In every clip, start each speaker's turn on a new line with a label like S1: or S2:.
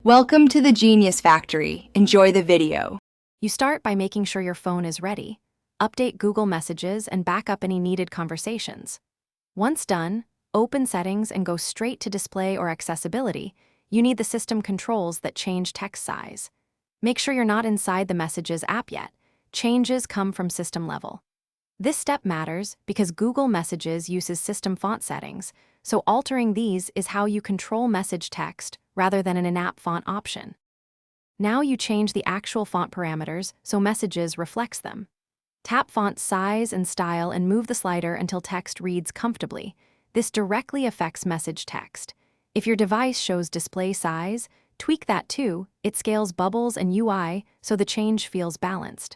S1: Welcome to the Genius Factory. Enjoy the video.
S2: You start by making sure your phone is ready. Update Google Messages and back up any needed conversations. Once done, open Settings and go straight to Display or Accessibility. You need the system controls that change text size. Make sure you're not inside the Messages app yet. Changes come from system level. This step matters because Google Messages uses system font settings, so altering these is how you control message text rather than an in-app font option. Now you change the actual font parameters so Messages reflects them. Tap font size and style and move the slider until text reads comfortably. This directly affects message text. If your device shows display size, tweak that too. It scales bubbles and UI so the change feels balanced.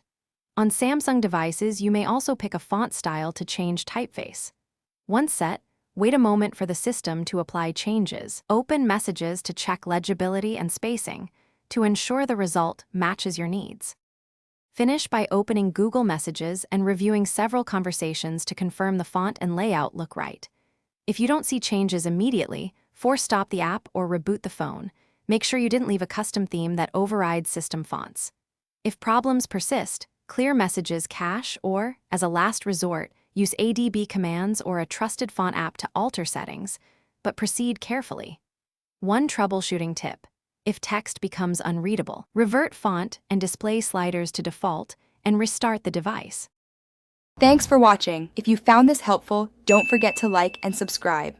S2: On Samsung devices, you may also pick a font style to change typeface. Once set, wait a moment for the system to apply changes. Open Messages to check legibility and spacing to ensure the result matches your needs. Finish by opening Google Messages and reviewing several conversations to confirm the font and layout look right. If you don't see changes immediately, force stop the app or reboot the phone. Make sure you didn't leave a custom theme that overrides system fonts. If problems persist, clear Messages cache or, as a last resort, use ADB commands or a trusted font app to alter settings, but proceed carefully. One troubleshooting tip: if text becomes unreadable, revert font and display sliders to default and restart the device.
S1: Thanks for watching. If you found this helpful, don't forget to like and subscribe.